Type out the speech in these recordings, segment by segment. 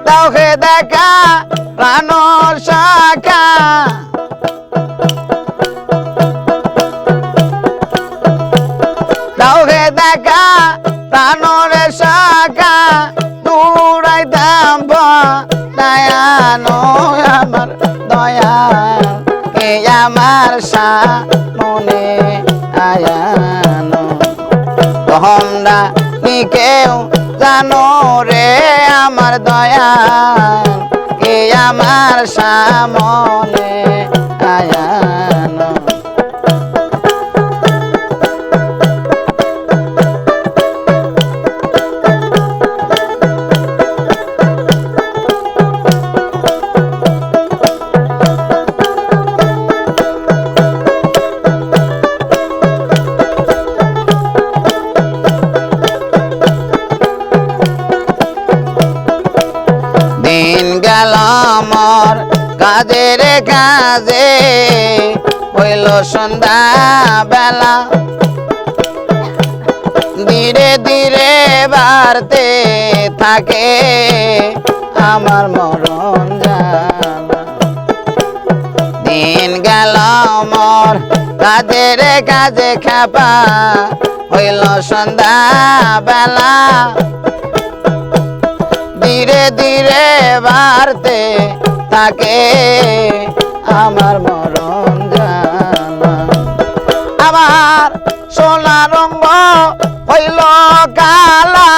দাও হে দেখা প্রাণ শাখা দাও হে দেখা প্রাণর শাখা দূরাইতাম দয়ানো আমার দয়াল কে আমার সামনে আয়ানো তোমরা কি কেউ জানো রে আমার দয়াল কে আমার সামনে আয়ানো দিন গেল মোর কাজের কাজে হইল সন্ধ্যা বেলা ধীরে ধীরে বাড়তে থাকে আমার মরণ জ্বালা দিন গেল মোর কাজের কাজে খেপা হইল সন্ধ্যা বেলা ধীরে ধীরে বাড়তে থাকে আমার মরণ জ্বালা আমার সোনা রঙ্গ হইল কালা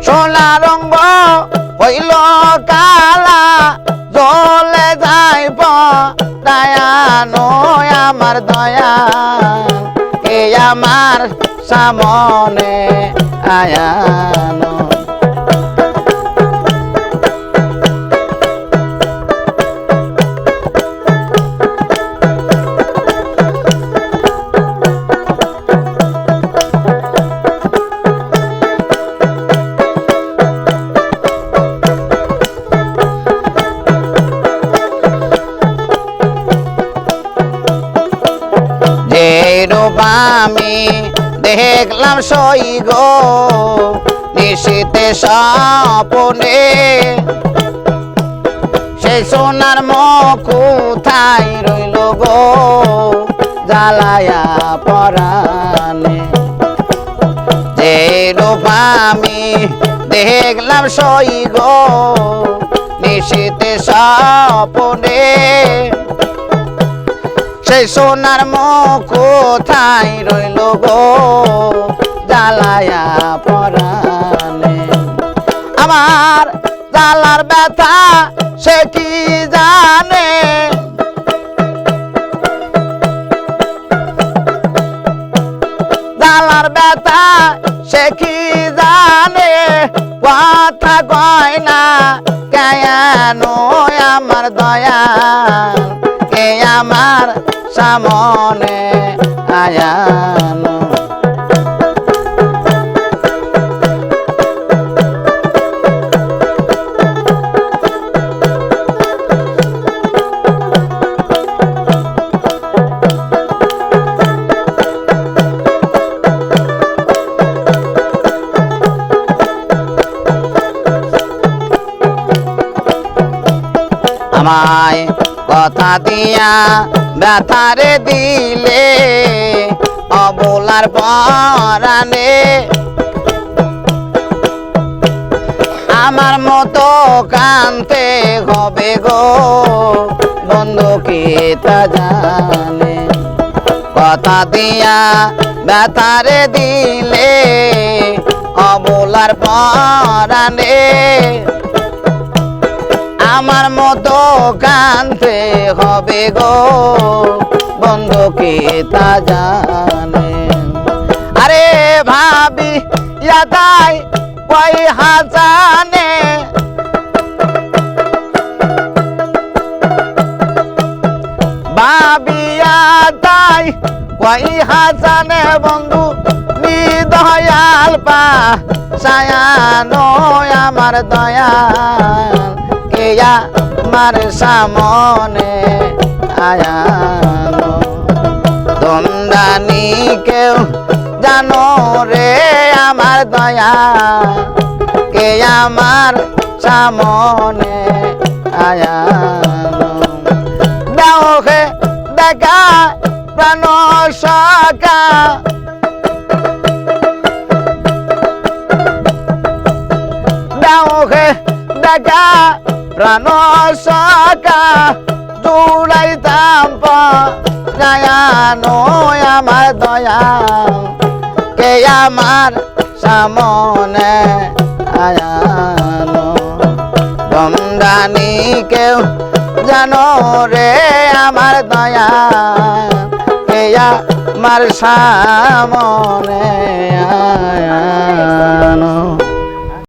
সোনা রঙ্গ হইল কালা জ্বলে যাই দয়ানো আমার দয়াল কে আমার সামনে আয়ানো যে রূপ আমি দেখলাম সই গো নিশীতে স্বপনে সে সোনার মুখ কোথায় রইল গো জ্বালায়া পরাণে যে রূপ আমি দেখলাম সই গো নিশীতে স্বপনে সেই সোনার মুখ কোথায় রইল গো জ্বালায়া পরাণে আমার জ্বালার ব্যথা সে কি জানে জ্বালার ব্যথা সে কি জানে কথা কয় না কেন আমার দয়াল কে আমার সামনে আয়ানো আমায় কথা দিয়া ব্যথারে দিলে অবলার পরাণে আমার মতো কানতে হবে গো বন্ধু কি তা জানে কথা দিয়া ব্যথারে দিলে অবলার পরাণে আমার মতো কানতে হবে গো বন্ধু কি তা জানে আরে ভাবি ইয়াদাই কই হাজানে ভাবিয়া তাই কই হাজানে বন্ধু নিদয়াল পা সায়ানো আমার দয়াল কেয়া মার সামনে আয়ানো দন্দানি কেউ জানো রে আমার দয়া কে আমার সামনে আয়ানো দাও হে দেখা প্রাণ সখা দাও হে দেখা প্রাণ সখা জুড়াইতাম পায়ানো আমার দয়া কে আমার সামনে আয়ানো বন্দানি কেউ জানো রে আমার দয়া কে আমার সামনে আয়ানো।